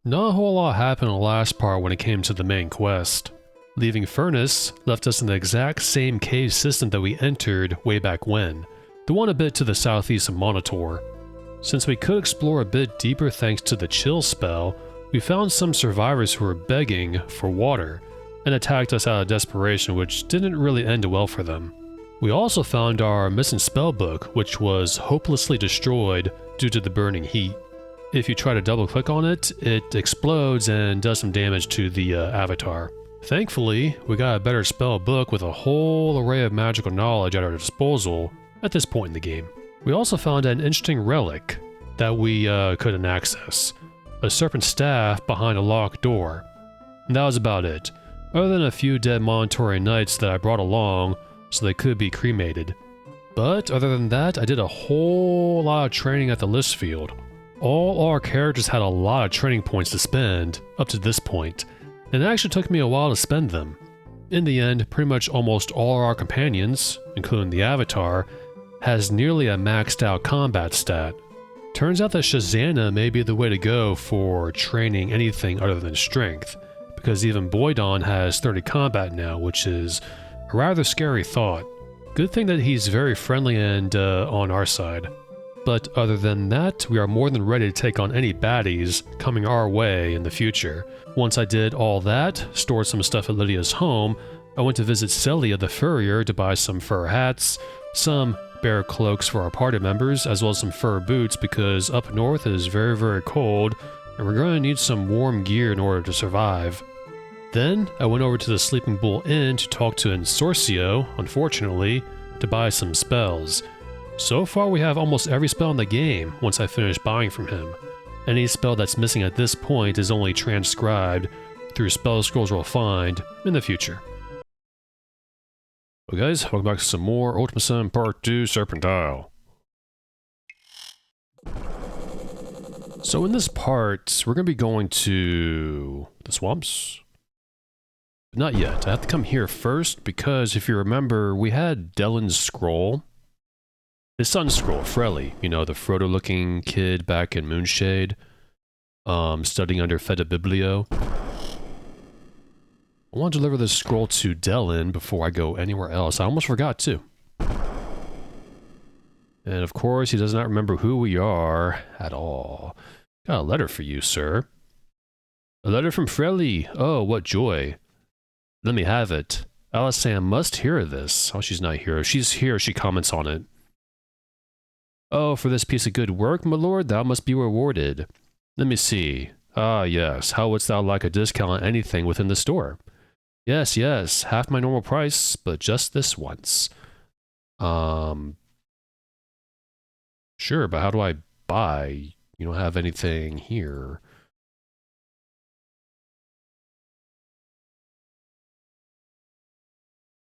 Not a whole lot happened in the last part when it came to the main quest. Leaving Furnace left us in the exact same cave system that we entered way back when, the one a bit to the southeast of Monitor. Since we could explore a bit deeper thanks to the chill spell, we found some survivors who were begging for water, and attacked us out of desperation, which didn't really end well for them. We also found our missing spellbook, which was hopelessly destroyed due to the burning heat. If you try to double click on it, it explodes and does some damage to the avatar. Thankfully, we got a better spell book with a whole array of magical knowledge at our disposal at this point in the game. We also found an interesting relic that we couldn't access. A serpent staff behind a locked door. And that was about it, other than a few dead Monitory knights that I brought along so they could be cremated. But other than that, I did a whole lot of training at the list field. All our characters had a lot of training points to spend up to this point, and it actually took me a while to spend them. In the end, pretty much almost all our companions, including the Avatar, has nearly a maxed out combat stat. Turns out that Shazana may be the way to go for training anything other than strength, because even Boydon has 30 combat now, which is a rather scary thought. Good thing that he's very friendly and on our side. But other than that, we are more than ready to take on any baddies coming our way in the future. Once I did all that, stored some stuff at Lydia's home, I went to visit Celia the furrier to buy some fur hats, some bear cloaks for our party members, as well as some fur boots because up north it is very, very cold, and we're going to need some warm gear in order to survive. Then, I went over to the Sleeping Bull Inn to talk to Ensorcio, unfortunately, to buy some spells. So far we have almost every spell in the game once I finish buying from him. Any spell that's missing at this point is only transcribed through spell scrolls we'll find in the future. Well guys, welcome back to some more Ultima VII Part 2 Serpent Isle. So in this part, we're going to be going to the swamps. But not yet. I have to come here first because if you remember, we had Delin's scroll. His son's scroll, Frelly, you know, the Frodo-looking kid back in Moonshade, studying under Feta Biblio. I want to deliver this scroll to Delin before I go anywhere else. I almost forgot to. And of course, he does not remember who we are at all. Got a letter for you, sir. A letter from Frelly. Oh, what joy. Let me have it. Alisam must hear this. Oh, she's not here. If she's here, she comments on it. Oh, for this piece of good work, my lord, thou must be rewarded. Let me see. Ah, yes. How wouldst thou like a discount on anything within the store? Yes, yes. Half my normal price, but just this once. Sure, but how do I buy? You don't have anything here.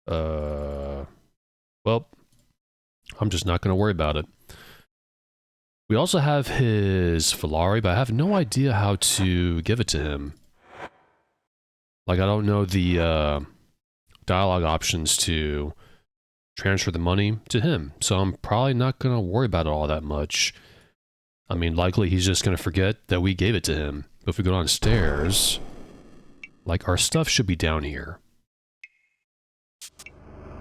Well, I'm just not going to worry about it. We also have his Filari, but I have no idea how to give it to him. Like, I don't know the dialogue options to transfer the money to him, so I'm probably not going to worry about it all that much. I mean, likely he's just going to forget that we gave it to him. But if we go downstairs, like, our stuff should be down here.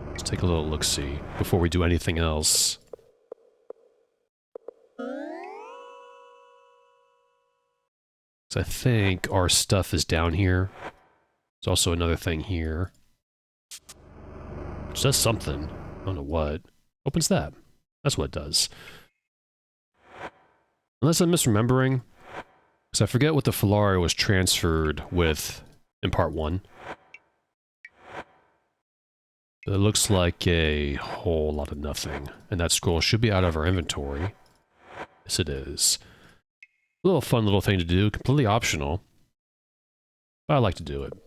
Let's take a little look-see before we do anything else. So I think our stuff is down here. There's also another thing here. Which does something. I don't know what. Opens that. That's what it does. Unless I'm misremembering. Because I forget what the Filari was transferred with in part 1. It looks like a whole lot of nothing. And that scroll should be out of our inventory. Yes, it is. A little fun little thing to do, completely optional. But I like to do it. I'm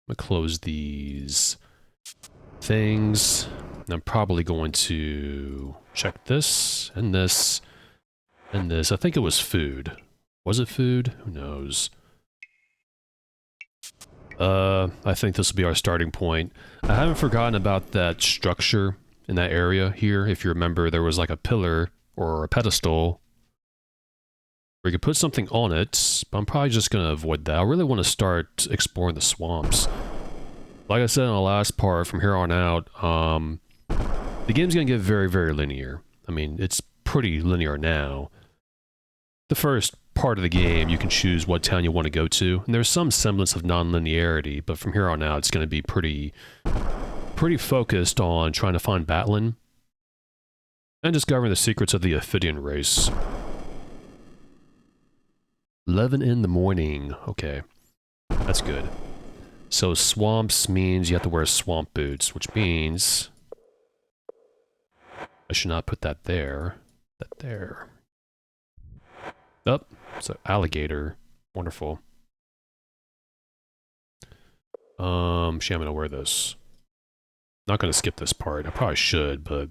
going to close these things. I'm probably going to check this, and this, and this. I think it was food. Was it food? Who knows? I think this will be our starting point. I haven't forgotten about that structure in that area here. If you remember, there was like a pillar or a pedestal We could put something on it, but I'm probably just going to avoid that. I really want to start exploring the swamps. Like I said in the last part, from here on out, the game's going to get very, very linear. I mean, it's pretty linear now. The first part of the game, you can choose what town you want to go to, and there's some semblance of non-linearity, but from here on out, it's going to be pretty focused on trying to find Delin and discovering the secrets of the Ophidian race. 11 in the morning. Okay, that's good. So swamps means you have to wear swamp boots, which means I should not put that there. That there. Oh, it's an alligator. Wonderful. Actually, I'm gonna wear this. Not gonna skip this part. I probably should, but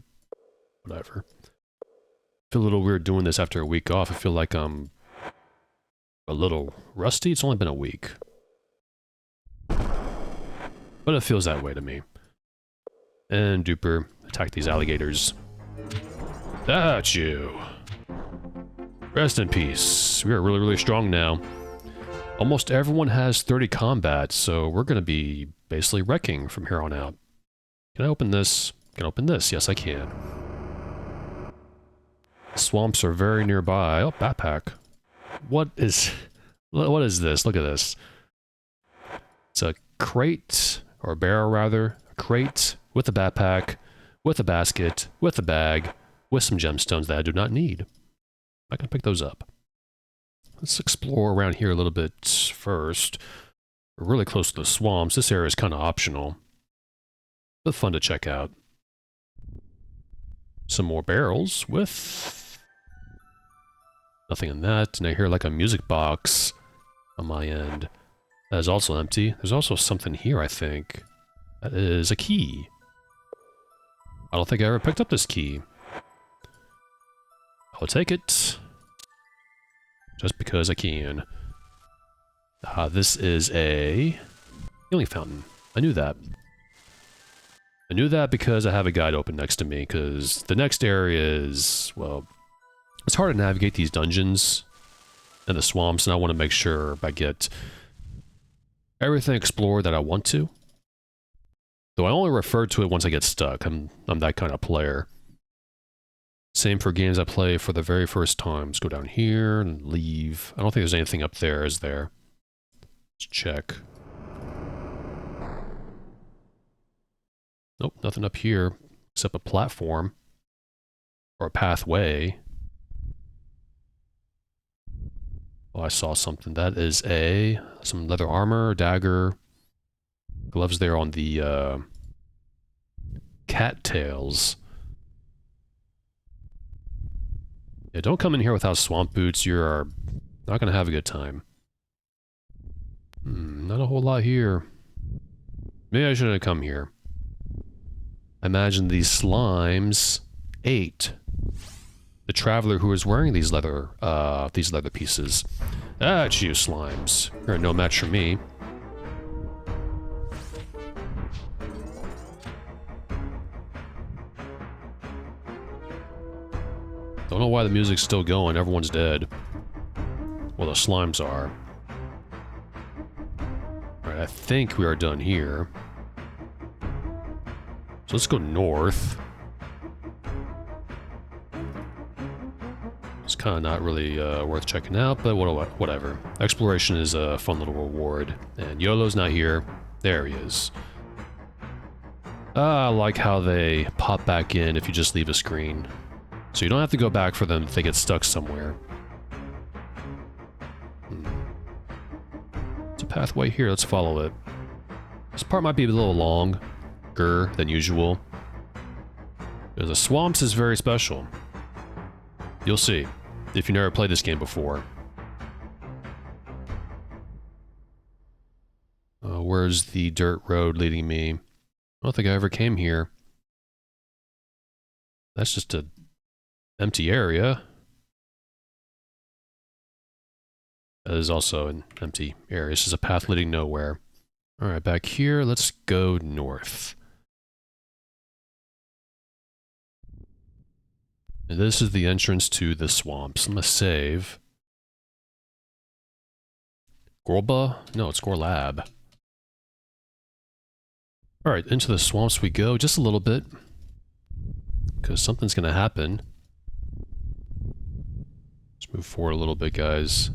whatever. I feel a little weird doing this after a week off. I feel like I'm a little rusty. It's only been a week. But it feels that way to me. And Duper, attack these alligators. That's you. Rest in peace. We are really, really strong now. Almost everyone has 30 combat, so we're going to be basically wrecking from here on out. Can I open this? Can I open this? Yes, I can. Swamps are very nearby. Oh, backpack. What is this? Look at this. It's a crate, or a barrel rather. A crate with a backpack, with a basket, with a bag, with some gemstones that I do not need. I can pick those up. Let's explore around here a little bit first. We're really close to the swamps. This area is kind of optional, but fun to check out. Some more barrels with nothing in that. And I hear like a music box on my end. That is also empty. There's also something here, I think. That is a key. I don't think I ever picked up this key. I'll take it. Just because I can. This is a healing fountain. I knew that. I knew that because I have a guide open next to me, because the next area is, well, it's hard to navigate these dungeons and the swamps, and I want to make sure I get everything explored that I want to. Though I only refer to it once I get stuck. I'm that kind of player. Same for games I play for the very first time. Let's go down here and leave. I don't think there's anything up there, is there? Let's check. Nope, nothing up here except a platform or a pathway. Oh, I saw something. That is some leather armor, dagger, gloves there on the cattails. Yeah, don't come in here without swamp boots. You're not going to have a good time. Not a whole lot here. Maybe I shouldn't have come here. I imagine these slimes ate the traveler who was wearing these leather pieces. That's you, slimes. You're no match for me. Don't know why the music's still going. Everyone's dead. Well, the slimes are. Alright, I think we are done here. So let's go north. It's kind of not really worth checking out, but whatever. Exploration is a fun little reward. And YOLO's not here. There he is. I like how they pop back in if you just leave a screen. So you don't have to go back for them if they get stuck somewhere. It's a pathway here. Let's follow it. This part might be a little longer than usual. Because the swamps is very special. You'll see, if you never played this game before. Where's the dirt road leading me? I don't think I ever came here. That's just a empty area. That is also an empty area. This is a path leading nowhere. Alright, back here, let's go north. And this is the entrance to the swamps. I'm gonna save. Gorba? No, it's Gorlab. Alright, into the swamps we go, just a little bit. Because something's gonna happen. Let's move forward a little bit, guys.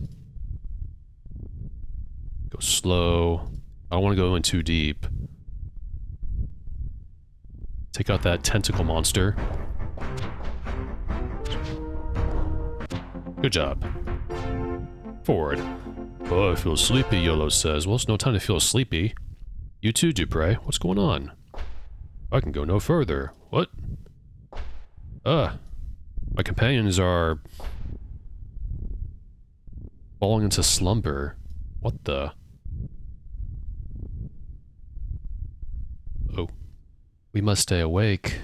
Go slow. I don't want to go in too deep. Take out that tentacle monster. Good job. Forward. Oh, I feel sleepy, Yolo says. Well, it's no time to feel sleepy. You too, Dupre. What's going on? I can go no further. What? My companions are falling into slumber. What the? Oh. We must stay awake.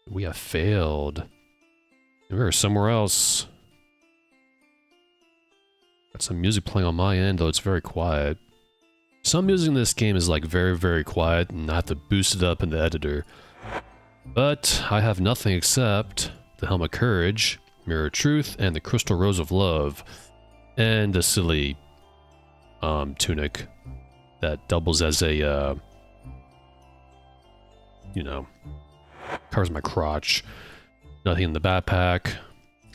We have failed. We're somewhere else. Got some music playing on my end, though it's very quiet. Some music in this game is like very, very quiet, and I have to boost it up in the editor. But I have nothing except the Helm of Courage, Mirror of Truth, and the Crystal Rose of Love, and the silly tunic that doubles as a, you know, covers my crotch. Nothing in the backpack.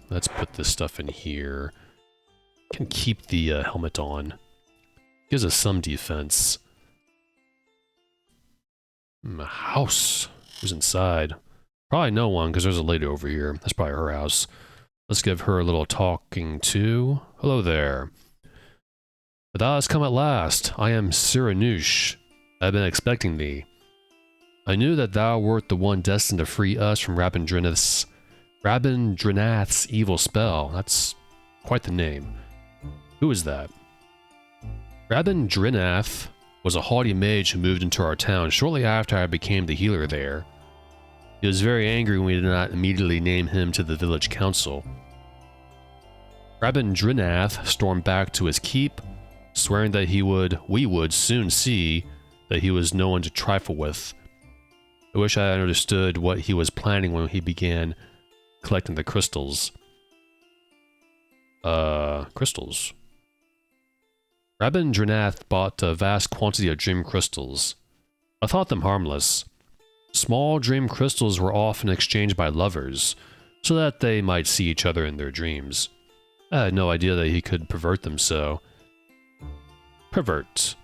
Let's put this stuff in here. Can keep the helmet on. Gives us some defense. A house. Who's inside? Probably no one, because there's a lady over here. That's probably her house. Let's give her a little talking to. Hello there. But thou hast come at last. I am Cyranouche. I have been expecting thee. I knew that thou wert the one destined to free us from Rabindranath's evil spell. That's quite the name. Who is that? Rabindranath was a haughty mage who moved into our town shortly after I became the healer there. He was very angry when we did not immediately name him to the village council. Rabindranath stormed back to his keep, swearing that we would soon see that he was no one to trifle with. I wish I understood what he was planning when he began collecting the crystals. Crystals. Rabindranath bought a vast quantity of dream crystals. I thought them harmless. Small dream crystals were often exchanged by lovers, so that they might see each other in their dreams. I had no idea that he could pervert them so. Pervert.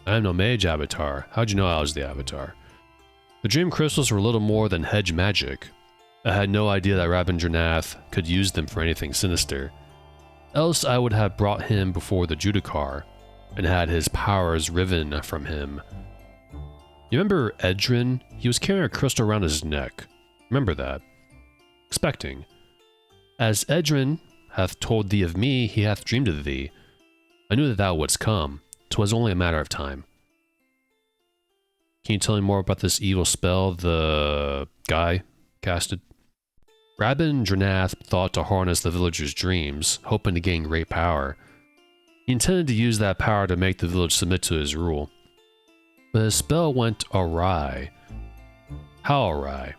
I am no mage avatar. How'd you know I was the avatar? The dream crystals were little more than hedge magic. I had no idea that Rabindranath could use them for anything sinister. Else I would have brought him before the Judicar, and had his powers riven from him. You remember Edrin? He was carrying a crystal around his neck. Remember that. Expecting. As Edrin hath told thee of me, he hath dreamed of thee. I knew that thou wouldst come. 'Twas only a matter of time. Can you tell me more about this evil spell the guy casted? Rabindranath thought to harness the villagers' dreams, hoping to gain great power. He intended to use that power to make the village submit to his rule. But his spell went awry. How awry?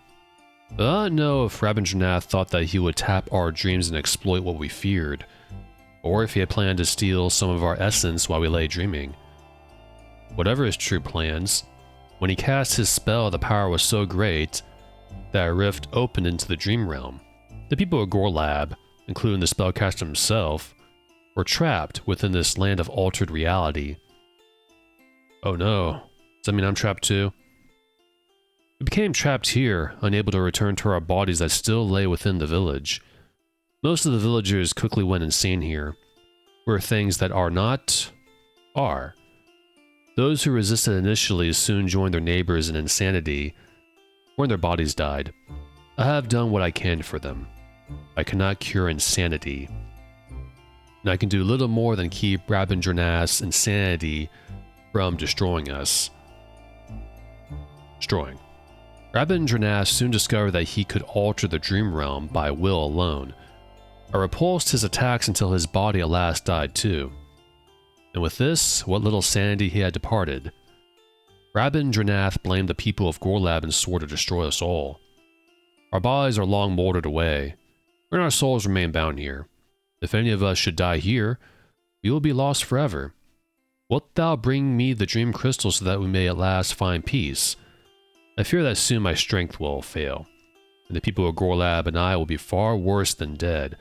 I don't know if Rabindranath thought that he would tap our dreams and exploit what we feared, or if he had planned to steal some of our essence while we lay dreaming. Whatever his true plans, when he cast his spell, the power was so great that a rift opened into the dream realm. The people of Gorlab, including the spellcaster himself, were trapped within this land of altered reality. Oh no, does that mean I'm trapped too? We became trapped here, unable to return to our bodies that still lay within the village. Most of the villagers quickly went insane here, where things that are not, are. Those who resisted initially soon joined their neighbors in insanity, when their bodies died. I have done what I can for them. I cannot cure insanity. And I can do little more than keep Rabindranath's insanity from destroying us. Destroying. Rabindranath soon discovered that he could alter the dream realm by will alone. I repulsed his attacks until his body at last died too. And with this, what little sanity he had departed. Rabindranath blamed the people of Gorlab and swore to destroy us all. Our bodies are long molded away. and our souls remain bound here. If any of us should die here, we will be lost forever. Wilt thou bring me the dream crystal so that we may at last find peace? I fear that soon my strength will fail, and the people of Gorlab and I will be far worse than dead.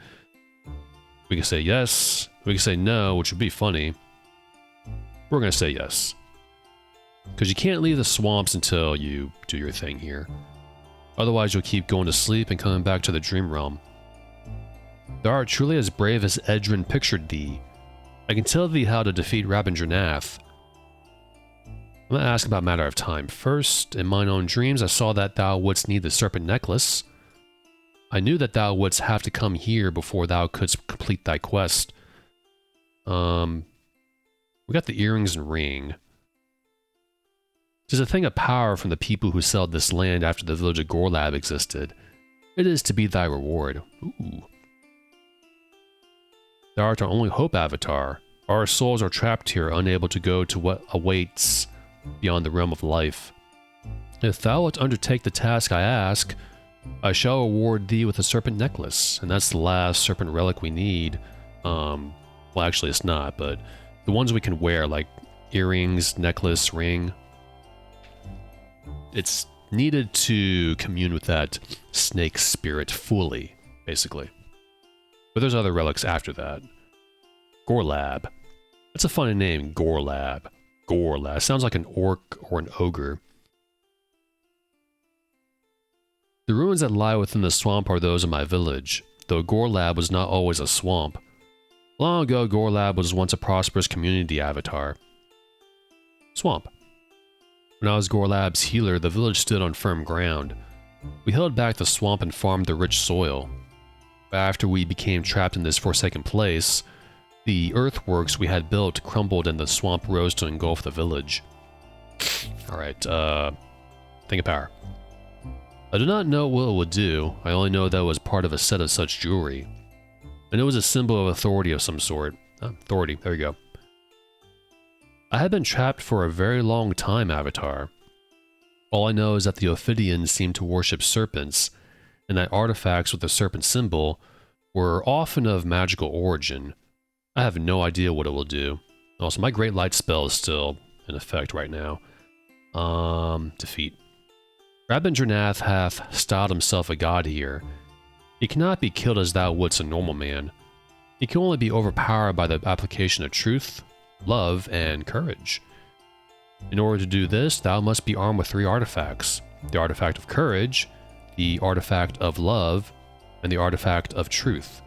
We can say yes, we can say no, which would be funny. We're going to say yes. Because you can't leave the swamps until you do your thing here. Otherwise you'll keep going to sleep and coming back to the dream realm. Thou art truly as brave as Edrin pictured thee. I can tell thee how to defeat Rabindranath. I'm going to ask about matter of time. First, in mine own dreams, I saw that thou wouldst need the serpent necklace. I knew that thou wouldst have to come here before thou couldst complete thy quest. We got the earrings and ring. Tis a thing of power from the people who settled this land after the village of Gorlab existed. It is to be thy reward. Ooh. Thou art our only hope, Avatar. Our souls are trapped here, unable to go to what awaits beyond the realm of life. If thou wilt undertake the task I ask, I shall reward thee with a serpent necklace, and that's the last serpent relic we need. Well, actually it's not, but the ones we can wear, like earrings, necklace, ring. It's needed to commune with that snake spirit fully, basically. But there's other relics after that. Gorlab. That's a funny name, Gorlab. Gorlab. Sounds like an orc or an ogre. The ruins that lie within the swamp are those of my village, though Gorlab was not always a swamp. Long ago, Gorlab was once a prosperous community, Avatar. Swamp. When I was Gorlab's healer, the village stood on firm ground. We held back the swamp and farmed the rich soil. But after we became trapped in this forsaken place, the earthworks we had built crumbled and the swamp rose to engulf the village. Alright, thing of power. I do not know what it would do, I only know that it was part of a set of such jewelry. And it was a symbol of authority of some sort. Authority, there you go. I had been trapped for a very long time, Avatar. All I know is that the Ophidians seemed to worship serpents, and that artifacts with the serpent symbol were often of magical origin. I have no idea what it will do. Also, my Great Light spell is still in effect right now. Defeat. Rabindranath hath styled himself a god here. He cannot be killed as thou wouldst a normal man. He can only be overpowered by the application of truth, love, and courage. In order to do this, thou must be armed with 3 artifacts. The artifact of courage, the artifact of love, and the artifact of truth.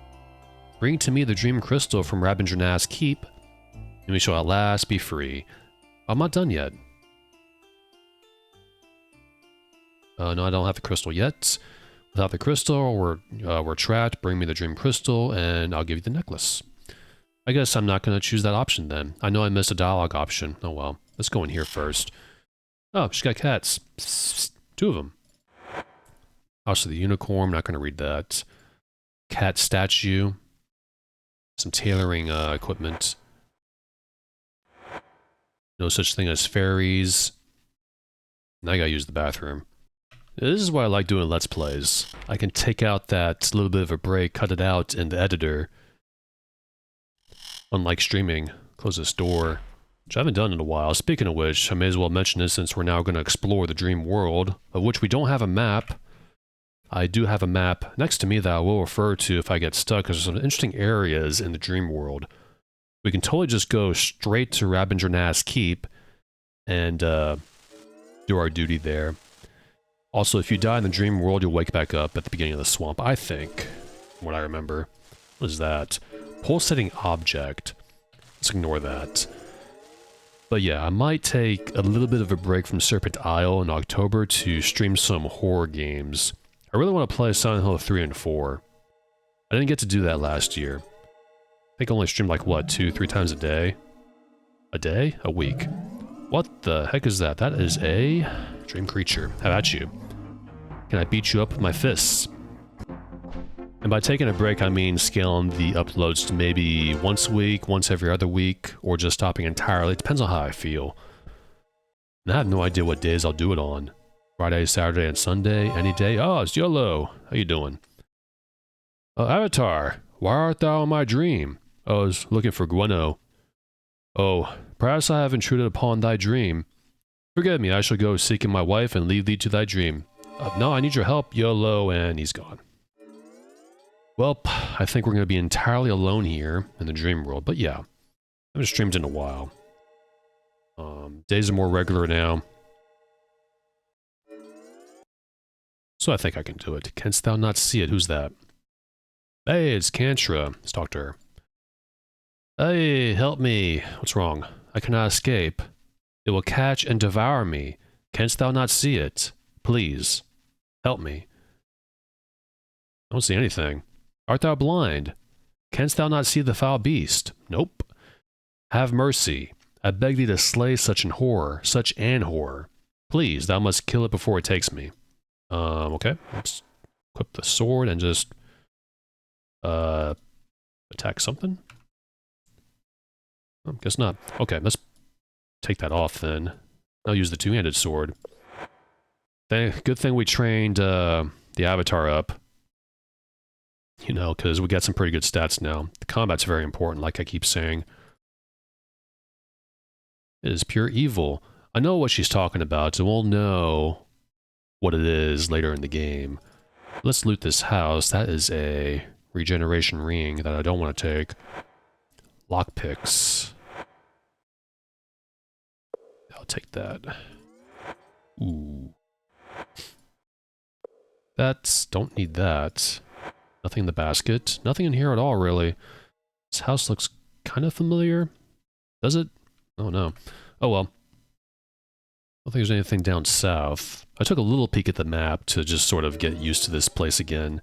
Bring to me the dream crystal from Rabindranath's keep, and we shall at last be free. I'm not done yet. No, I don't have the crystal yet. Without the crystal, we're trapped. Bring me the dream crystal, and I'll give you the necklace. I guess I'm not going to choose that option then. I know I missed a dialogue option. Oh well. Let's go in here first. Oh, she's got cats. Psst, 2 of them. Also the unicorn, not going to read that. Cat statue. Some tailoring equipment. No such thing as fairies. Now I gotta use the bathroom. This is why I like doing Let's Plays. I can take out that little bit of a break, cut it out in the editor. Unlike streaming. Close this door, which I haven't done in a while. Speaking of which, I may as well mention this since we're now going to explore the dream world, of which we don't have a map. I do have a map next to me that I will refer to if I get stuck, because there's some interesting areas in the dream world. We can totally just go straight to Rabindranath's keep and do our duty there. Also, if you die in the dream world, you'll wake back up at the beginning of the swamp, I think. From what I remember. What is that? Pulsating object. Let's ignore that. But yeah, I might take a little bit of a break from Serpent Isle in October to stream some horror games. I really want to play Silent Hill 3 and 4. I didn't get to do that last year. I think I only streamed like, what, 2-3 times a day? A day? A week. What the heck is that? That is a dream creature. How about you? Can I beat you up with my fists? And by taking a break, I mean scaling the uploads to maybe once a week, once every other week, or just stopping entirely. It depends on how I feel. And I have no idea what days I'll do it on. Friday, Saturday, and Sunday, any day. Oh, it's YOLO. How you doing? Avatar, why art thou in my dream? I was looking for Gweno. Oh, perhaps I have intruded upon thy dream. Forgive me, I shall go seeking my wife and leave thee to thy dream. No, I need your help, YOLO, and he's gone. Well, I think we're going to be entirely alone here in the dream world, but yeah. I haven't streamed in a while. Days are more regular now. So I think I can do it. Canst thou not see it? Who's that? Hey, it's Kantra. Let's talk to her. Hey, help me. What's wrong? I cannot escape. It will catch and devour me. Canst thou not see it? Please, help me. I don't see anything. Art thou blind? Canst thou not see the foul beast? Nope. Have mercy. I beg thee to slay such an horror. Please, thou must kill it before it takes me. Okay. Let's equip the sword and just attack something? Oh, guess not. Okay, let's take that off then. I'll use the two-handed sword. Good thing we trained the Avatar up. You know, because we got some pretty good stats now. The combat's very important, like I keep saying. It is pure evil. I know what she's talking about, so we'll know what it is later in the game. Let's loot this house. That is a regeneration ring that I don't want to take. Lockpicks. I'll take that. Ooh. Don't need that. Nothing in the basket. Nothing in here at all, really. This house looks kind of familiar. Does it? Oh, no. Oh, well. I don't think there's anything down south. I took a little peek at the map to just sort of get used to this place again.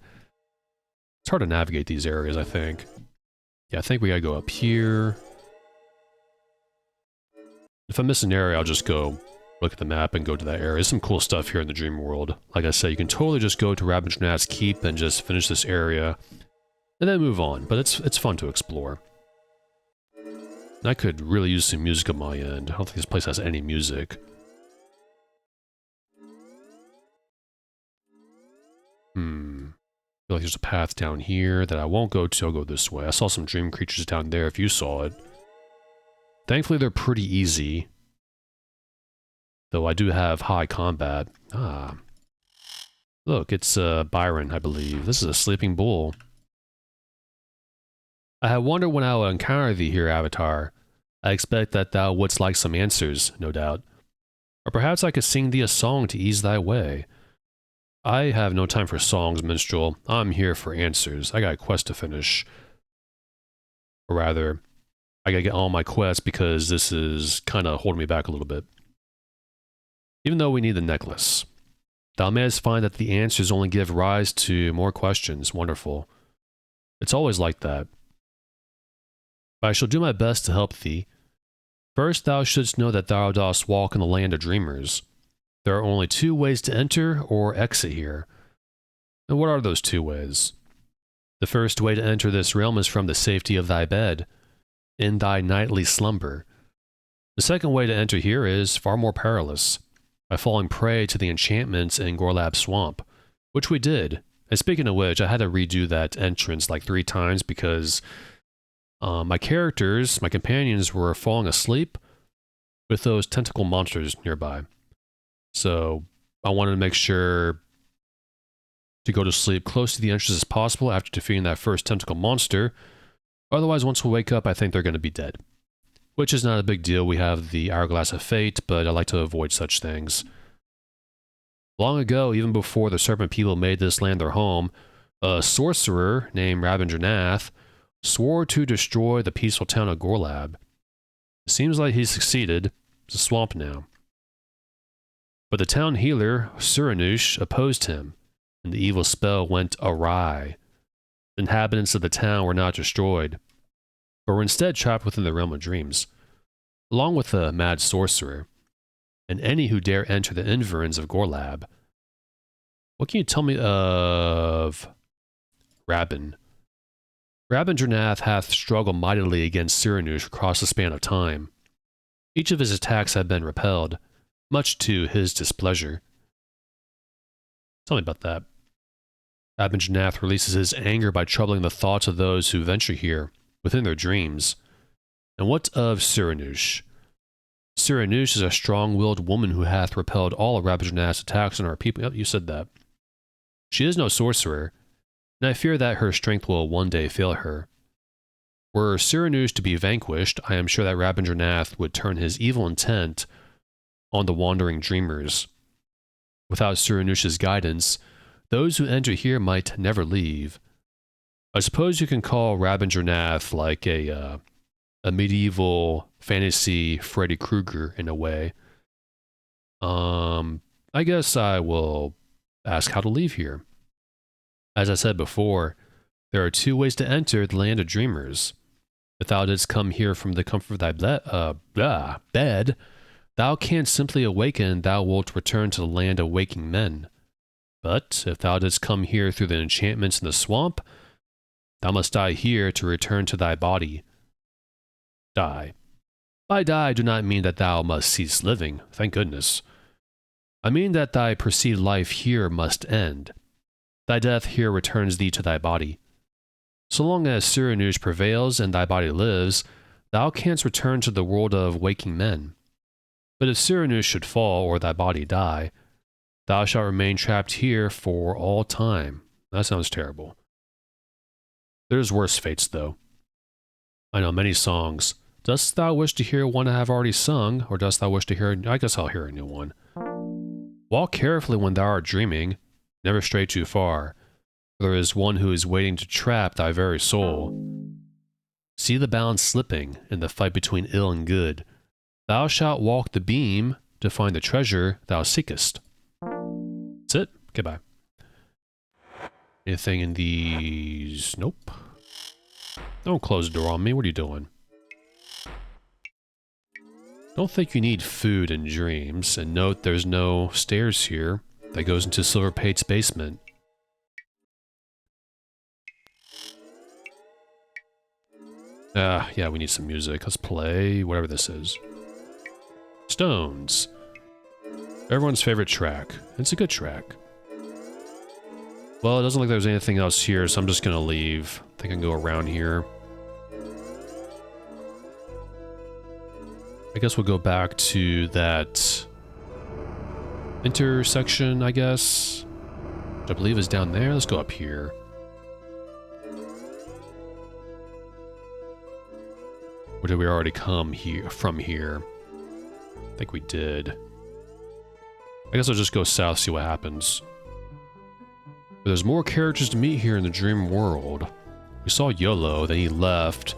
It's hard to navigate these areas, I think. Yeah, I think we gotta go up here. If I miss an area, I'll just go look at the map and go to that area. There's some cool stuff here in the dream world. Like I said, you can totally just go to Rabindranath's Keep and just finish this area and then move on, but it's fun to explore. And I could really use some music on my end. I don't think this place has any music. I feel like there's a path down here that I won't go to. I'll go this way. I saw some dream creatures down there if you saw it. Thankfully, they're pretty easy. Though I do have high combat. Ah. Look, it's Byron, I believe. This is a sleeping bull. I had wondered when I would encounter thee here, Avatar. I expect that thou wouldst like some answers, no doubt. Or perhaps I could sing thee a song to ease thy way. I have no time for songs, minstrel. I'm here for answers. I got a quest to finish. Or rather, I gotta get all my quests because this is kind of holding me back a little bit. Even though we need the necklace. Thou mayest find that the answers only give rise to more questions. Wonderful. It's always like that. But I shall do my best to help thee. First, thou shouldst know that thou dost walk in the land of dreamers. There are only two ways to enter or exit here. And what are those two ways? The first way to enter this realm is from the safety of thy bed, in thy nightly slumber. The second way to enter here is far more perilous, by falling prey to the enchantments in Gorlab Swamp, which we did. And speaking of which, I had to redo that entrance like 3 times because my companions were falling asleep with those tentacle monsters nearby. So I wanted to make sure to go to sleep close to the entrance as possible after defeating that first tentacle monster. Otherwise, once we wake up, I think they're going to be dead. Which is not a big deal. We have the Hourglass of Fate, but I like to avoid such things. Long ago, even before the Serpent people made this land their home, a sorcerer named Rabindranath swore to destroy the peaceful town of Gorlab. It seems like he succeeded. It's a swamp now. But the town healer, Suranush, opposed him, and the evil spell went awry. The inhabitants of the town were not destroyed, but were instead trapped within the realm of dreams, along with the mad sorcerer, and any who dare enter the environs of Gorlab. What can you tell me of Rabin? Rabindranath hath struggled mightily against Suranush across the span of time. Each of his attacks had been repelled, much to his displeasure. Tell me about that. Abinjanath releases his anger by troubling the thoughts of those who venture here, within their dreams. And what of Cyranosh? Cyranosh is a strong-willed woman who hath repelled all of Abinjanath's attacks on our people. Yep, you said that. She is no sorcerer, and I fear that her strength will one day fail her. Were Cyranosh to be vanquished, I am sure that Rabindranath would turn his evil intent on the wandering dreamers. Without Cyranosh's guidance, those who enter here might never leave. I suppose you can call Rabindranath like a medieval fantasy Freddy Krueger in a way. I guess I will ask how to leave here. As I said before, there are two ways to enter the land of dreamers. If thou didst come here from the comfort of thy bed, thou canst simply awaken, thou wilt return to the land of waking men. But if thou didst come here through the enchantments in the swamp, thou must die here to return to thy body. Die. By die, I do not mean that thou must cease living, thank goodness. I mean that thy perceived life here must end. Thy death here returns thee to thy body. So long as Cyranosh prevails and thy body lives, thou canst return to the world of waking men. But if Cyranosh should fall or thy body die, thou shalt remain trapped here for all time. That sounds terrible. There's worse fates, though. I know many songs. Dost thou wish to hear one I have already sung, or dost thou wish to hear... I guess I'll hear a new one. Walk carefully when thou art dreaming. Never stray too far. For there is one who is waiting to trap thy very soul. See the balance slipping in the fight between ill and good. Thou shalt walk the beam to find the treasure thou seekest. That's it. Okay, bye. Anything in these? Nope. Don't close the door on me. What are you doing? Don't think you need food in dreams. And note there's no stairs here that goes into Silverpate's basement. Yeah, we need some music. Let's play whatever this is. Stones. Everyone's favorite track. It's a good track. Well, it doesn't look like there's anything else here, so I'm just gonna leave. I think I can go around here. I guess we'll go back to that intersection, I guess. Which I believe is down there. Let's go up here. Or did we already come here from here? I think we did. I guess I'll just go south, see what happens. But there's more characters to meet here in the dream world. We saw YOLO, then he left,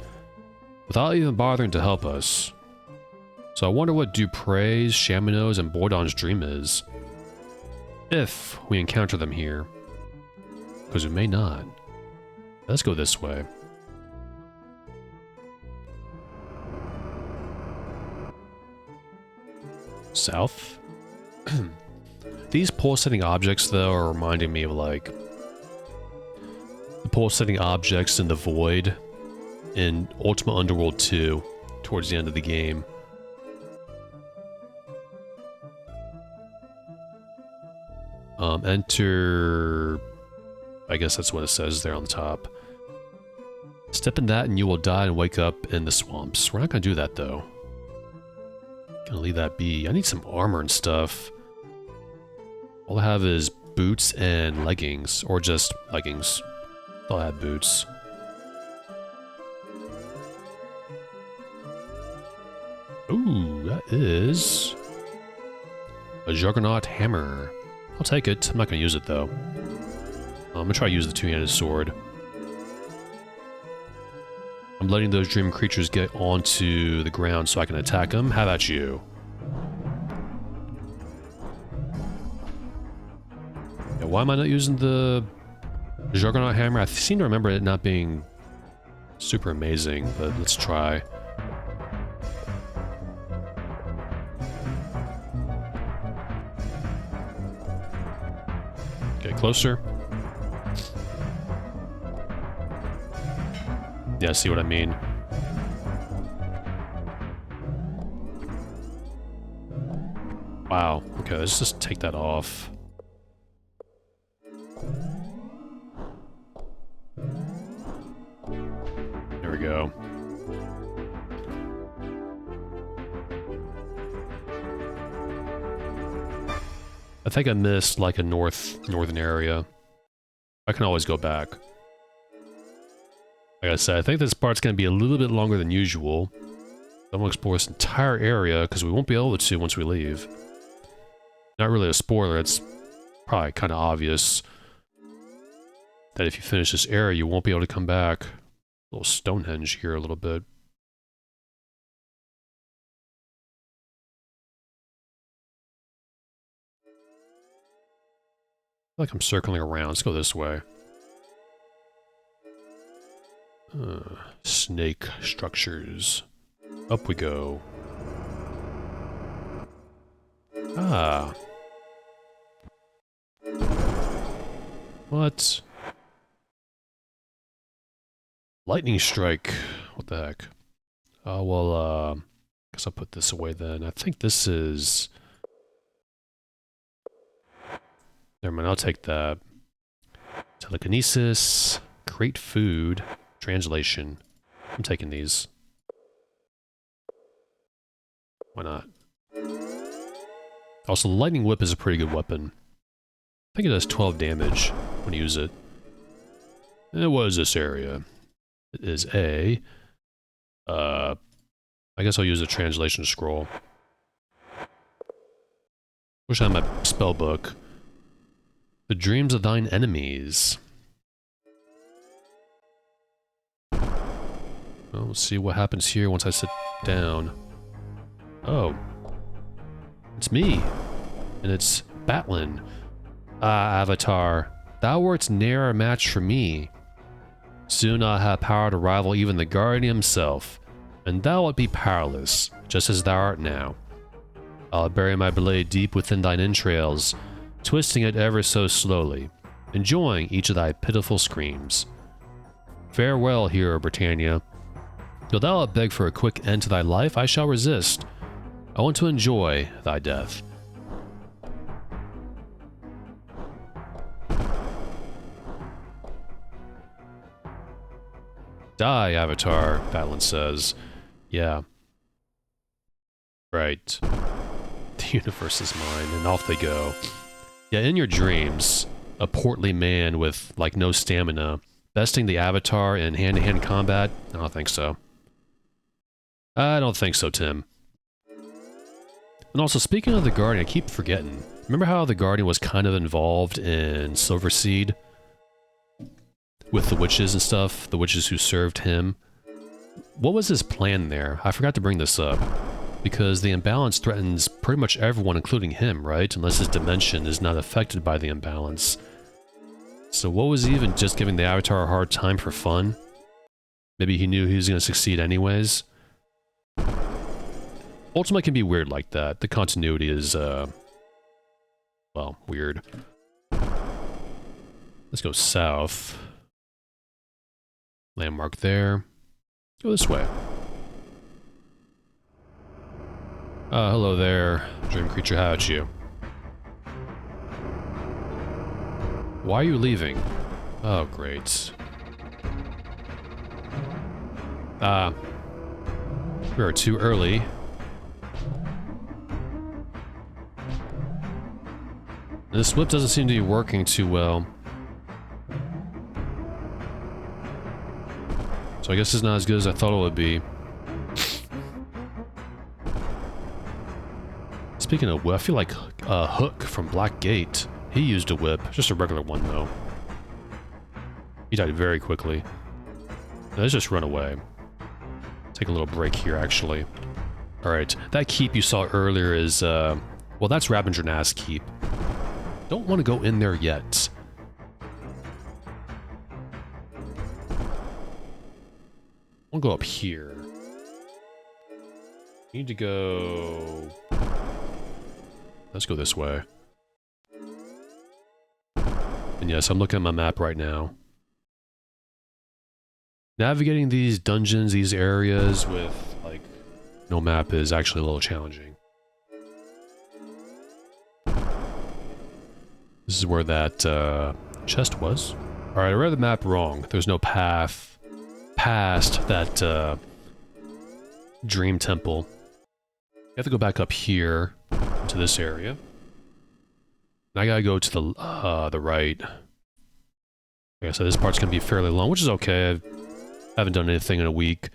without even bothering to help us. So I wonder what Dupre's, Chaminau's, and Bourdon's dream is. If we encounter them here. Because we may not. Let's go this way. South? These pulsating objects, though, are reminding me of, like, the pulsating objects in the Void in Ultima Underworld 2, towards the end of the game. Enter... I guess that's what it says there on the top. Step in that and you will die and wake up in the swamps. We're not gonna do that, though. Gonna leave that be. I need some armor and stuff. All I have is boots and leggings, or just leggings. I'll have boots. Ooh, that is a Juggernaut hammer. I'll take it. I'm not gonna use it though. I'm gonna try to use the two-handed sword. I'm letting those dream creatures get onto the ground so I can attack them. How about you? Yeah, why am I not using the Juggernaut hammer? I seem to remember it not being super amazing, but let's try. Okay, closer. Yeah, see what I mean? Wow. Okay, let's just take that off. go. I think I missed like a northern area. I can always go back. Like I said, I think this part's going to be a little bit longer than usual. I'm going to explore this entire area because we won't be able to once we leave. Not really a spoiler, it's probably kind of obvious that if you finish this area, you won't be able to come back. A little Stonehenge here a little bit. I feel like I'm circling around. Let's go this way. Snake structures. Up we go. Ah. What? Lightning strike. What the heck? Oh, well, guess I'll put this away then. I think this is... Never mind, I'll take that. Telekinesis. Create food. Translation. I'm taking these. Why not? Also, the lightning whip is a pretty good weapon. I think it does 12 damage when you use it. And what is this area? It is a... I guess I'll use a translation scroll. Wish I had my spell book. The dreams of thine enemies. Well, let's see what happens here once I sit down. Oh. It's me. And it's Delin. Ah, Avatar. Thou wert ne'er a match for me. Soon I'll have power to rival even the Guardian himself. And thou wilt be powerless, just as thou art now. I'll bury my blade deep within thine entrails, twisting it ever so slowly, enjoying each of thy pitiful screams. Farewell, hero Britannia. Though thou wilt beg for a quick end to thy life, I shall resist. I want to enjoy thy death. Die, Avatar, Delin says. Yeah. Right. The universe is mine, and off they go. Yeah, in your dreams, a portly man with, like, no stamina, besting the Avatar in hand-to-hand combat? I don't think so. I don't think so, Tim. And also, speaking of the Guardian, I keep forgetting. Remember how the Guardian was kind of involved in Silverseed? With the witches and stuff? The witches who served him? What was his plan there? I forgot to bring this up. Because the imbalance threatens pretty much everyone, including him, right? Unless his dimension is not affected by the imbalance. So what was he even just giving the Avatar a hard time for fun? Maybe he knew he was going to succeed anyways? Ultima can be weird like that. The continuity is, well, weird. Let's go south. Landmark there. Go this way. Hello there, dream creature, how about you? Why are you leaving? Oh, great. We are too early. This whip doesn't seem to be working too well. So I guess it's not as good as I thought it would be. Speaking of whip, I feel like Hook from Black Gate. He used a whip. Just a regular one, though. He died very quickly. Let's just run away. Take a little break here, actually. Alright, that keep you saw earlier is, well, that's Rabindranath's keep. Don't want to go in there yet. I'll go up here. Need to go... Let's go this way. And yes, I'm looking at my map right now. Navigating these dungeons, these areas with, like, no map is actually a little challenging. This is where that chest was. Alright, I read the map wrong. There's no path past that dream temple. You have to go back up here to this area. And I gotta go to the right. Like I said, this part's gonna be fairly long, which is okay. I haven't done anything in a week.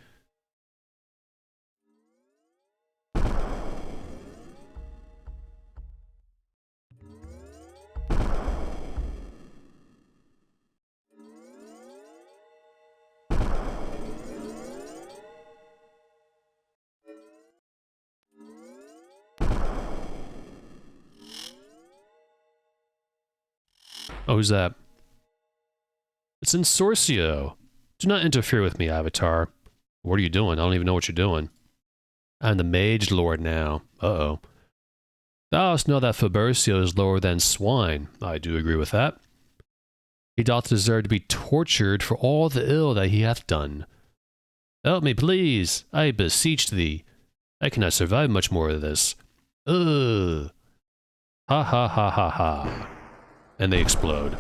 Oh, who's that? It's Ensorcio. Do not interfere with me, Avatar. What are you doing? I don't even know what you're doing. I'm the Mage Lord now. Uh-oh. Thou know that Fabercio is lower than swine. I do agree with that. He doth deserve to be tortured for all the ill that he hath done. Help me, please. I beseech thee. I cannot survive much more of this. Ugh. Ha ha ha ha ha. And they explode.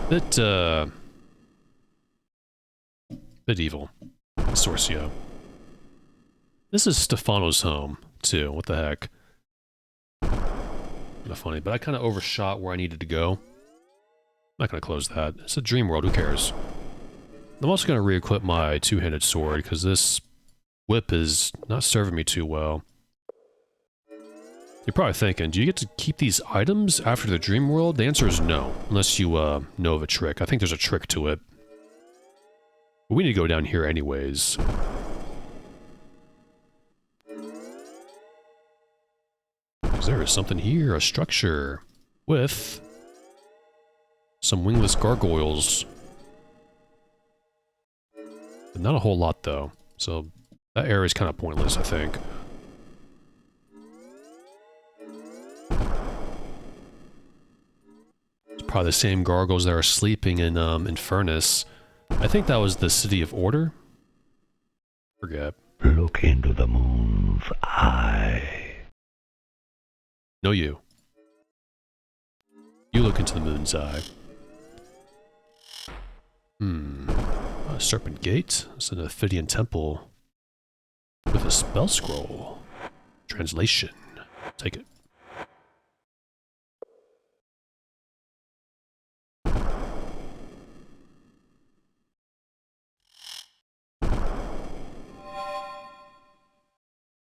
Bit evil. Sorcio. This is Stefano's home, too. What the heck? Not funny, but I kind of overshot where I needed to go. I'm not going to close that. It's a dream world, who cares? I'm also going to re-equip my two-handed sword, because this whip is not serving me too well. You're probably thinking, do you get to keep these items after the dream world? The answer is no, unless you know of a trick. I think there's a trick to it. But we need to go down here anyways. Because there is something here, a structure with some wingless gargoyles. But not a whole lot though, so that area is kind of pointless, I think. Probably the same gargoyles that are sleeping in Furnace. I think that was the City of Order. Forget. Look into the moon's eye. No, you. You look into the moon's eye. A Serpent Gate. It's an Ophidian temple with a spell scroll. Translation. Take it.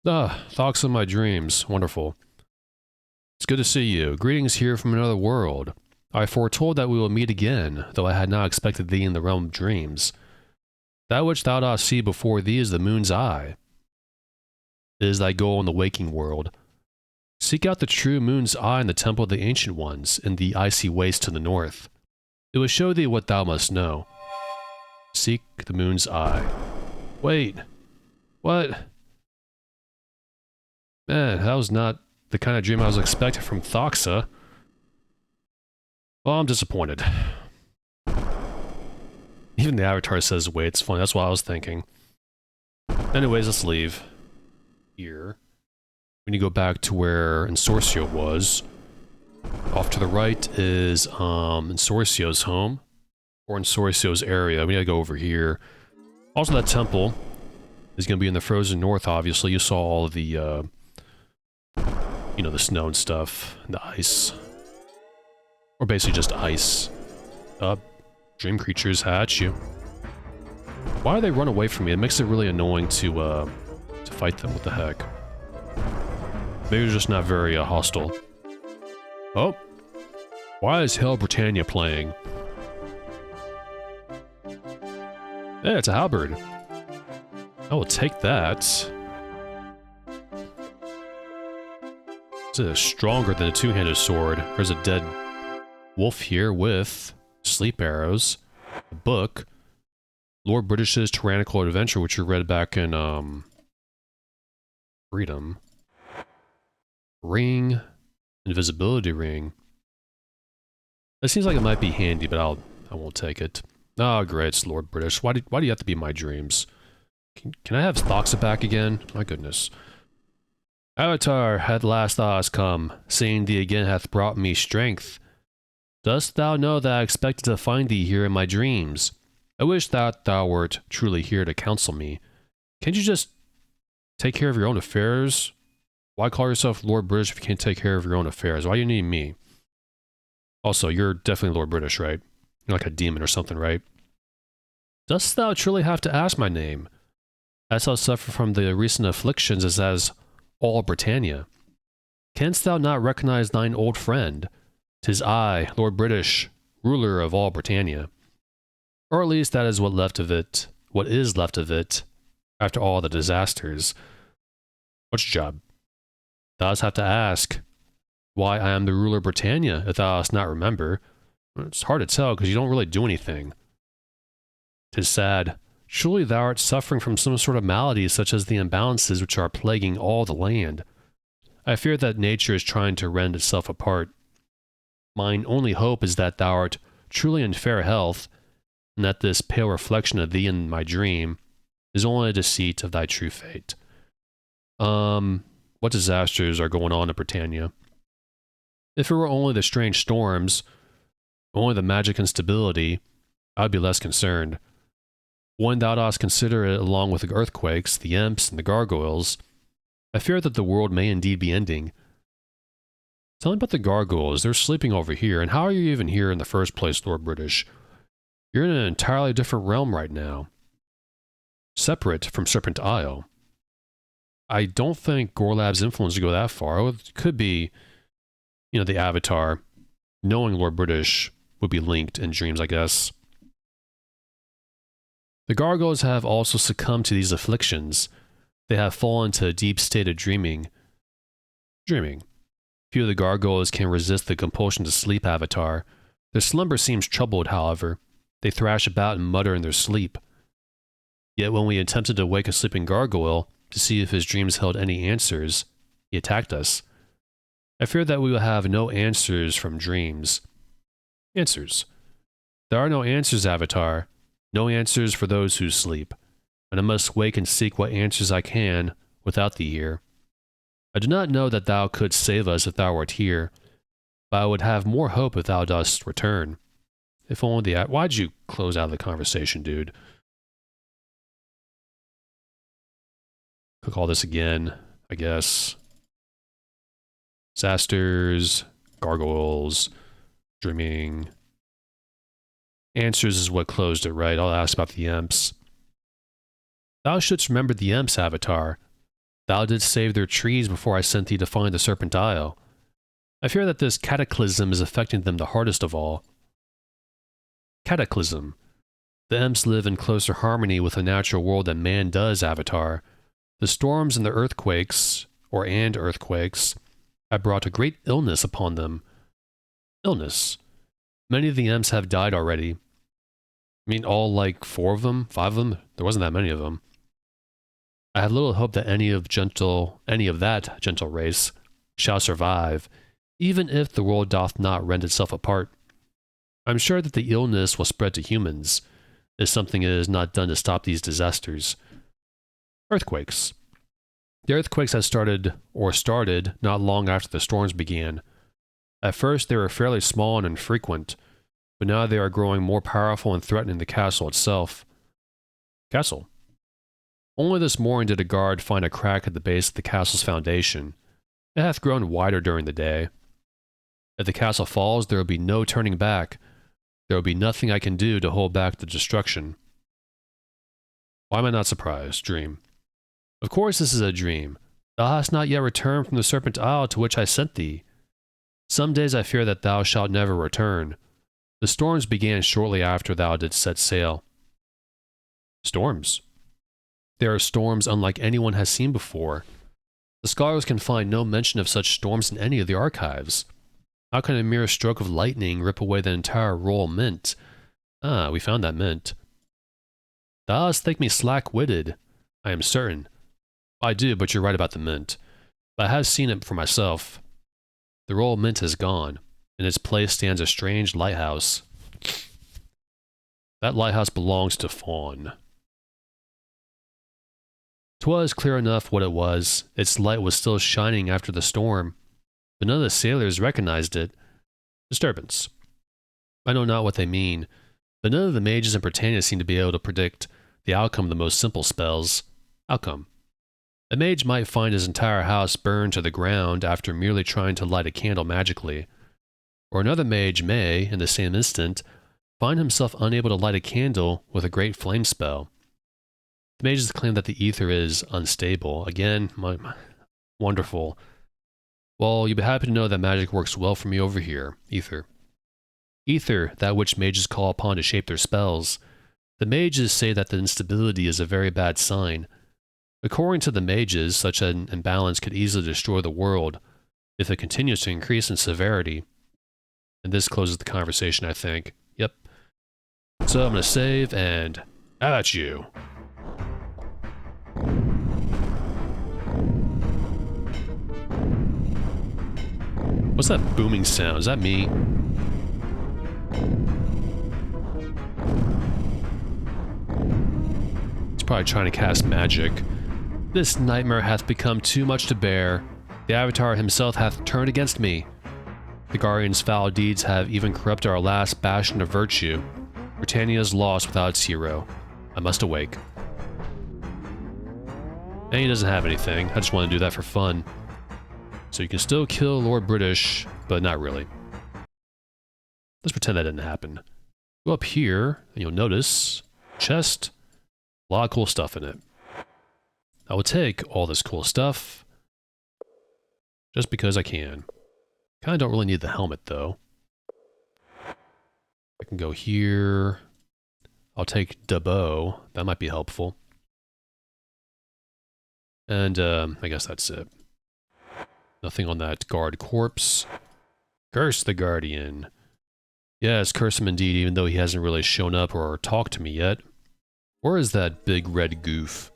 Ah, thoughts of my dreams. Wonderful. It's good to see you. Greetings here from another world. I foretold that we will meet again, though I had not expected thee in the realm of dreams. That which thou dost see before thee is the moon's eye. It is thy goal in the waking world. Seek out the true moon's eye in the temple of the ancient ones, in the icy waste to the north. It will show thee what thou must know. Seek the moon's eye. Wait. What? Man, that was not the kind of dream I was expecting from Thoxa. Well, I'm disappointed. Even the avatar says wait, it's funny, that's what I was thinking. Anyways, let's leave. Here. We need to go back to where Ensorcio was. Off to the right is Ensorcio's home. Or Ensorcio's area. We gotta go over here. Also, that temple is gonna be in the frozen north, obviously. You saw all of the you know, the snow and stuff, and the ice. Or basically just ice. Dream creatures hatch you. Why do they run away from me? It makes it really annoying to fight them. What the heck? Maybe they're just not very hostile. Oh! Why is Hail Britannia playing? Hey, it's a halberd. I will take that. It's stronger than a two-handed sword. There's a dead wolf here with sleep arrows, a book, Lord British's Tyrannical Adventure, which you read back in Freedom, ring, invisibility ring. That seems like it might be handy, but I won't take it. Oh, great, it's Lord British. Why do you have to be in my dreams? Can I have Thoxa back again? My goodness. Avatar, at last thou hast come. Seeing thee again hath brought me strength. Dost thou know that I expected to find thee here in my dreams? I wish that thou wert truly here to counsel me. Can't you just take care of your own affairs? Why call yourself Lord British if you can't take care of your own affairs? Why do you need me? Also, you're definitely Lord British, right? You're like a demon or something, right? Dost thou truly have to ask my name? As thou suffer from the recent afflictions as all Britannia. Canst thou not recognize thine old friend? 'Tis I, Lord British, ruler of all Britannia. Or at least that is what is left of it, after all the disasters. What's your job? Thou dost have to ask why I am the ruler of Britannia, if thou dost not remember. It's hard to tell, because you don't really do anything. 'Tis sad. Surely thou art suffering from some sort of malady, such as the imbalances which are plaguing all the land. I fear that nature is trying to rend itself apart. Mine only hope is that thou art truly in fair health, and that this pale reflection of thee in my dream is only a deceit of thy true fate. What disasters are going on in Britannia? If it were only the strange storms, only the magic instability, I'd be less concerned. When thou dost consider it along with the earthquakes, the imps, and the gargoyles, I fear that the world may indeed be ending. Tell me about the gargoyles. They're sleeping over here, and how are you even here in the first place, Lord British? You're in an entirely different realm right now. Separate from Serpent Isle. I don't think Gorlab's influence would go that far. It could be, the Avatar. Knowing Lord British would be linked in dreams, I guess. The gargoyles have also succumbed to these afflictions. They have fallen to a deep state of dreaming. Few of the gargoyles can resist the compulsion to sleep, Avatar. Their slumber seems troubled, however. They thrash about and mutter in their sleep. Yet when we attempted to wake a sleeping gargoyle to see if his dreams held any answers, he attacked us. I fear that we will have no answers from dreams. Answers. There are no answers, Avatar. No answers for those who sleep. And I must wake and seek what answers I can without thee here. I do not know that thou couldst save us if thou wert here, but I would have more hope if thou dost return. If only the... Why'd you close out of the conversation, dude? Click all this again, I guess. Disasters, gargoyles, dreaming. Answers is what closed it, right? I'll ask about the imps. Thou shouldst remember the imps, Avatar. Thou didst save their trees before I sent thee to find the Serpent Isle. I fear that this cataclysm is affecting them the hardest of all. Cataclysm. The imps live in closer harmony with the natural world than man does, Avatar. The storms and the earthquakes, have brought a great illness upon them. Illness. Many of the imps have died already. I mean, all like 4 of them? 5 of them? There wasn't that many of them. I have little hope that any of that gentle race shall survive, even if the world doth not rend itself apart. I'm sure that the illness will spread to humans, if something is not done to stop these disasters. Earthquakes. The earthquakes had started not long after the storms began. At first they were fairly small and infrequent, but now they are growing more powerful and threatening the castle itself. Castle. Only this morning did a guard find a crack at the base of the castle's foundation. It hath grown wider during the day. If the castle falls, there will be no turning back. There will be nothing I can do to hold back the destruction. Why am I not surprised? Dream. Of course this is a dream. Thou hast not yet returned from the Serpent Isle to which I sent thee. Some days I fear that thou shalt never return. The storms began shortly after thou didst set sail. Storms. There are storms unlike anyone has seen before. The scholars can find no mention of such storms in any of the archives. How can a mere stroke of lightning rip away the entire royal mint? Ah, we found that mint. Thou dost think me slack-witted, I am certain. I do, but you're right about the mint. But I have seen it for myself. The royal mint has gone. In its place stands a strange lighthouse. That lighthouse belongs to Fawn. 'Twas clear enough what it was. Its light was still shining after the storm, but none of the sailors recognized it. Disturbance. I know not what they mean, but none of the mages in Britannia seem to be able to predict the outcome of the most simple spells. Outcome. A mage might find his entire house burned to the ground after merely trying to light a candle magically. Or another mage may, in the same instant, find himself unable to light a candle with a great flame spell. The mages claim that the ether is unstable. Again, wonderful. Well, you'll be happy to know that magic works well for me over here. Ether. Ether, that which mages call upon to shape their spells. The mages say that the instability is a very bad sign. According to the mages, such an imbalance could easily destroy the world if it continues to increase in severity. And this closes the conversation, I think. Yep. So I'm going to save and how about you? What's that booming sound? Is that me? He's probably trying to cast magic. This nightmare hath become too much to bear. The Avatar himself hath turned against me. The Guardian's foul deeds have even corrupted our last bastion of virtue. Britannia is lost without its hero. I must awake. And he doesn't have anything. I just want to do that for fun. So you can still kill Lord British, but not really. Let's pretend that didn't happen. Go up here, and you'll notice chest, a lot of cool stuff in it. I will take all this cool stuff just because I can. Kinda don't really need the helmet though. I can go here. I'll take the bow. That might be helpful. And I guess that's it. Nothing on that guard corpse. Curse the Guardian. Yes, curse him indeed, even though he hasn't really shown up or talked to me yet. Where is that big red goof?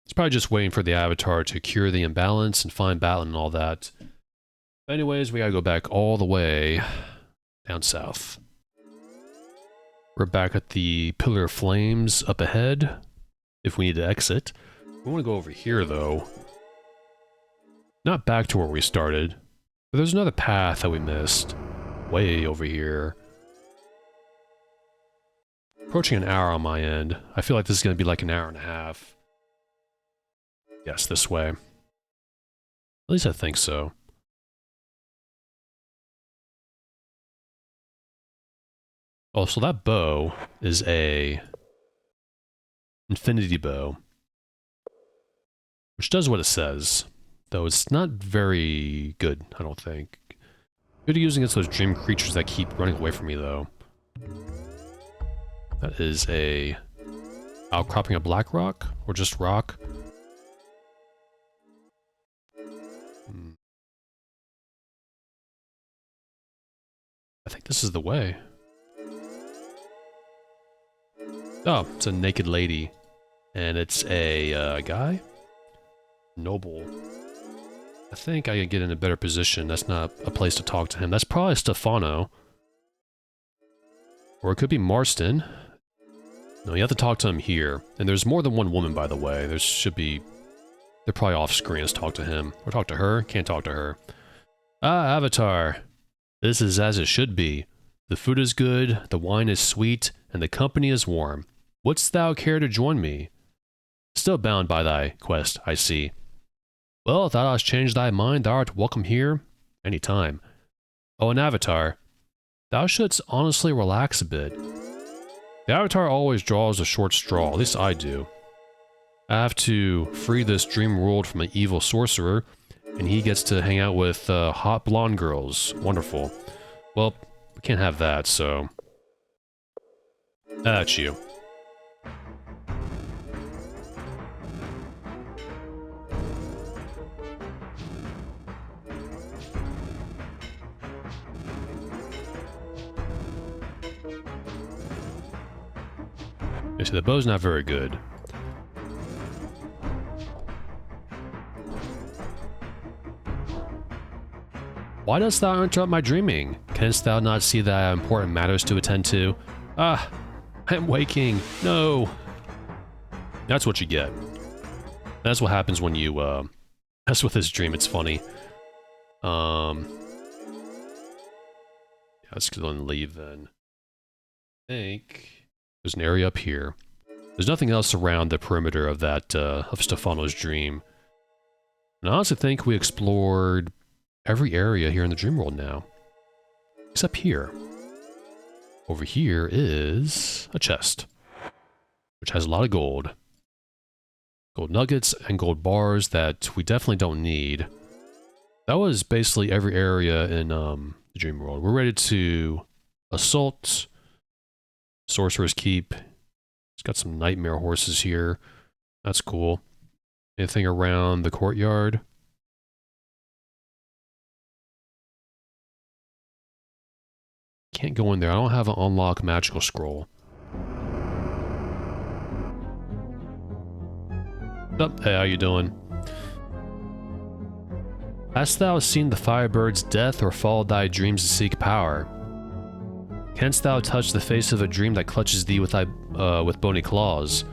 He's probably just waiting for the Avatar to cure the imbalance and find Battling and all that. But anyways, we gotta go back all the way down south. We're back at the Pillar of Flames up ahead, if we need to exit. We want to go over here, though. Not back to where we started, but there's another path that we missed. Way over here. Approaching an hour on my end. I feel like this is going to be like an hour and a half. Yes, this way. At least I think so. Oh, so that bow is a infinity bow, which does what it says, though it's not very good, I don't think. Good at using against those dream creatures that keep running away from me, though. That is a outcropping of black rock, or just rock. I think this is the way. Oh, it's a naked lady. And it's a guy? Noble. I think I could get in a better position. That's not a place to talk to him. That's probably Stefano. Or it could be Marston. No, you have to talk to him here. And there's more than one woman, by the way. There should be... They're probably off screen. Let's talk to him. Or talk to her. Can't talk to her. Ah, Avatar. This is as it should be. The food is good, the wine is sweet, and the company is warm. Wouldst thou care to join me? Still bound by thy quest, I see. Well, if thou hast changed thy mind, thou art welcome here any time. Oh, an Avatar. Thou shouldst honestly relax a bit. The Avatar always draws a short straw, at least I do. I have to free this dream world from an evil sorcerer, and he gets to hang out with hot blonde girls. Wonderful. Well, we can't have that, so... That's you. You see, the bow's not very good. Why dost thou interrupt my dreaming? Canst thou not see that I have important matters to attend to? Ah, I am waking. No. That's what you get. That's what happens when you, mess with this dream. It's funny. Let's go and leave then. I think there's an area up here. There's nothing else around the perimeter of that, of Stefano's dream. And I honestly think we explored every area here in the dream world now. Except here. Over here is a chest, which has a lot of gold. Gold nuggets and gold bars that we definitely don't need. That was basically every area in the dream world. We're ready to assault Sorcerer's Keep. It's got some nightmare horses here. That's cool. Anything around the courtyard? Can't go in there. I don't have an unlock magical scroll. Oh, hey, how you doing? Hast thou seen the firebird's death or followed thy dreams to seek power? Canst thou touch the face of a dream that clutches thee with bony claws?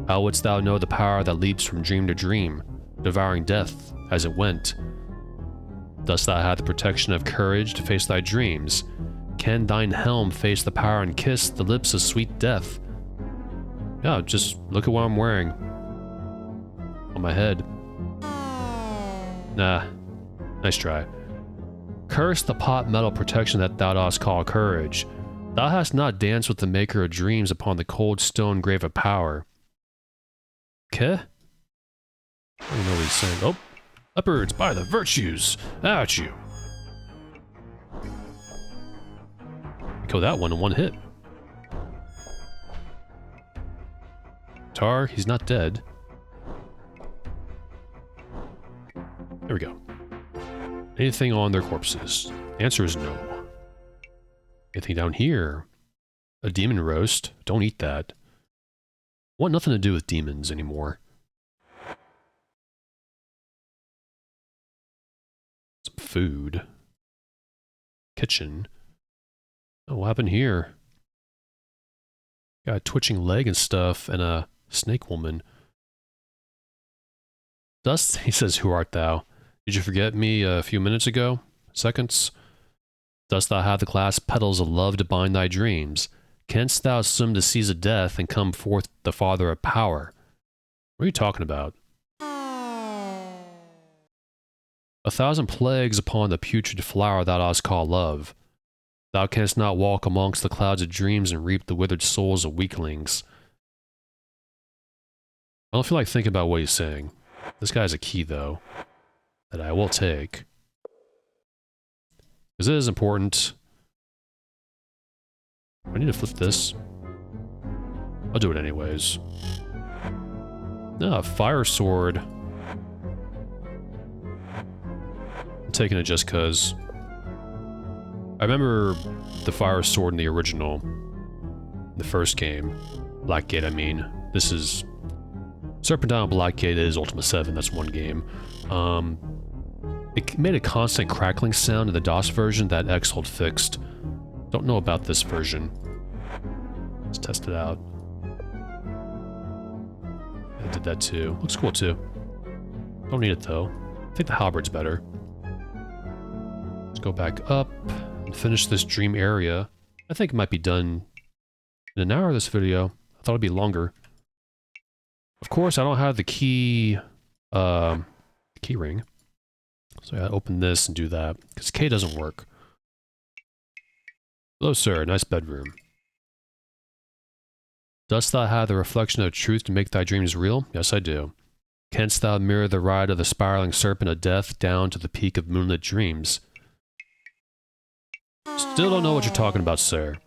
How wouldst thou know the power that leaps from dream to dream, devouring death as it went? Dost thou have the protection of courage to face thy dreams? Can thine helm face the power and kiss the lips of sweet death? Yeah, just look at what I'm wearing. On my head. Nah. Nice try. Curse the pot metal protection that thou dost call courage. Thou hast not danced with the maker of dreams upon the cold stone grave of power. Okay? I don't know what he's saying. Oh! Leopards by the virtues! At you! Kill that one in one hit. Tar, he's not dead. There we go. Anything on their corpses? Answer is no. Anything down here? A demon roast? Don't eat that. Want nothing to do with demons anymore. Some food. Kitchen. Oh, what happened here? Got a twitching leg and stuff, and a snake woman. Dust, he says, who art thou? Did you forget me a few minutes ago? Seconds? Dost thou have the glass petals of love to bind thy dreams? Canst thou swim the seas of death and come forth the father of power? What are you talking about? 1,000 plagues upon the putrid flower thou dost call love. Thou canst not walk amongst the clouds of dreams and reap the withered souls of weaklings. I don't feel like thinking about what he's saying. This guy has a key, though, that I will take. Because it is important. I need to flip this. I'll do it anyways. Ah, fire sword. I'm taking it just because. I remember the fire sword in the original. The first game. Blackgate, I mean. This is... Serpent and Blackgate is Ultima VII, that's one game. It made a constant crackling sound in the DOS version that Xhold fixed. Don't know about this version. Let's test it out. I did that too. Looks cool too. Don't need it though. I think the halberd's better. Let's go back up and finish this dream area. I think it might be done in an hour, this video. I thought it'd be longer. Of course, I don't have the key ring. So I gotta open this and do that, because K doesn't work. Hello, sir. Nice bedroom. Dost thou have the reflection of truth to make thy dreams real? Yes, I do. Canst thou mirror the ride of the spiraling serpent of death down to the peak of moonlit dreams? Still don't know what you're talking about, sir.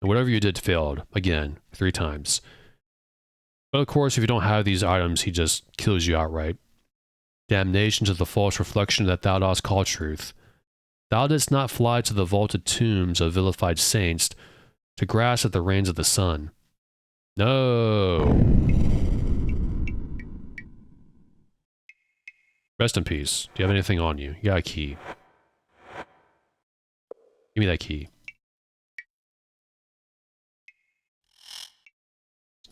And whatever you did failed. Again, 3 times. But of course, if you don't have these items, he just kills you outright. Damnation to the false reflection that thou dost call truth. Thou didst not fly to the vaulted tombs of vilified saints to grasp at the reins of the sun. No. Rest in peace. Do you have anything on you? You got a key. Give me that key.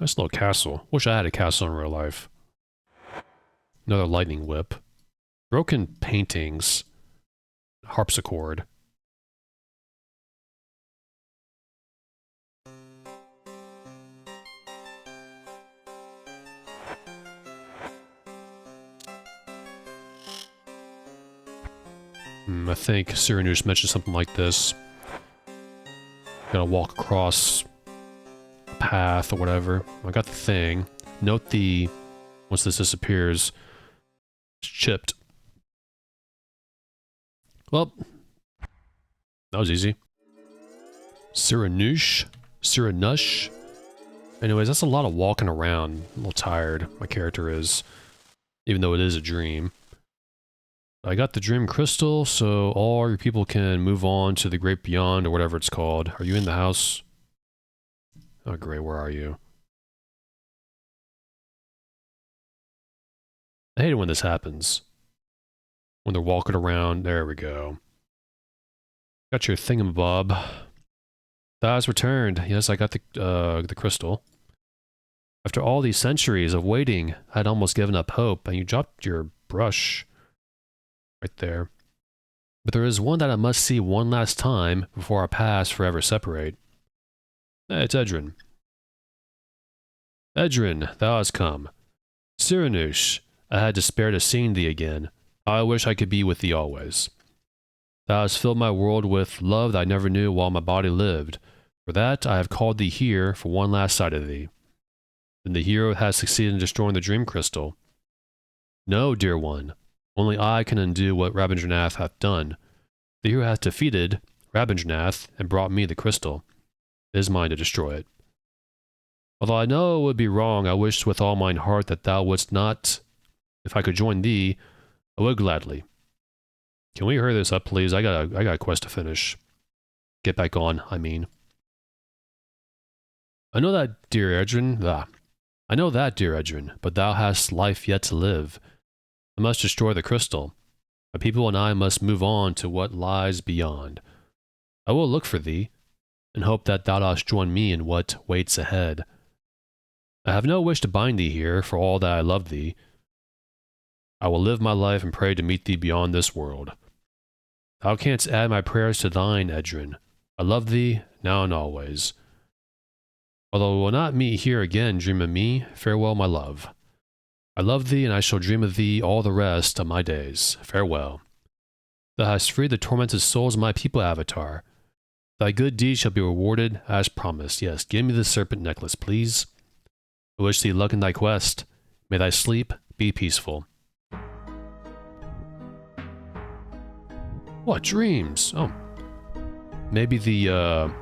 Nice little castle. Wish I had a castle in real life. Another lightning whip. Broken paintings. Harpsichord. I think Cyranoos mentioned something like this. Gotta walk across a path or whatever. I got the thing. Note the... Once this disappears, it's chipped. Well, that was easy. Cyranoos? Cyranush? Anyways, that's a lot of walking around. I'm a little tired, my character is. Even though it is a dream. I got the dream crystal, so all your people can move on to the great beyond, or whatever it's called. Are you in the house? Oh great, where are you? I hate it when this happens. When they're walking around. There we go. Got your thingamabob. Thou has returned. Yes, I got the crystal. After all these centuries of waiting, I'd almost given up hope, and you dropped your brush. Right there. But there is one that I must see one last time before our paths forever separate. It's Edrin. Edrin, thou hast come. Cyranoos, I had despaired of seeing thee again. I wish I could be with thee always. Thou hast filled my world with love that I never knew while my body lived. For that, I have called thee here for one last sight of thee. Then the hero has succeeded in destroying the dream crystal. No, dear one. Only I can undo what Rabindranath hath done. The hero hath defeated Rabindranath and brought me the crystal. It is mine to destroy it. Although I know it would be wrong, I wish with all mine heart that thou wouldst not. If I could join thee, I would gladly. Can we hurry this up, please? I got a quest to finish. Get back on, I mean. I know that, dear Edrin. I know that, dear Edrin, but thou hast life yet to live. I must destroy the crystal. My people and I must move on to what lies beyond. I will look for thee, and hope that thou dost join me in what waits ahead. I have no wish to bind thee here, for all that I love thee. I will live my life and pray to meet thee beyond this world. Thou canst add my prayers to thine, Edrin. I love thee, now and always. Although we will not meet here again, dream of me, farewell, my love. I love thee, and I shall dream of thee all the rest of my days. Farewell. Thou hast freed the tormented souls of my people, Avatar. Thy good deeds shall be rewarded as promised. Yes, give me the serpent necklace, please. I wish thee luck in thy quest. May thy sleep be peaceful. What dreams? Oh. Maybe the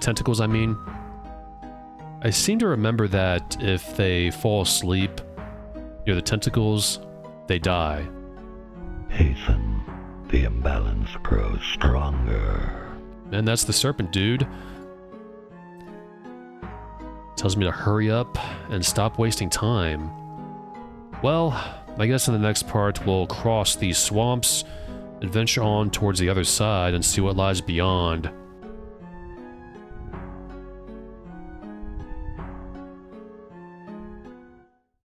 tentacles, I mean. I seem to remember that if they fall asleep near the tentacles, they die. Hasten, the imbalance grows stronger. And that's the serpent dude. Tells me to hurry up and stop wasting time. Well, I guess in the next part we'll cross these swamps and venture on towards the other side and see what lies beyond.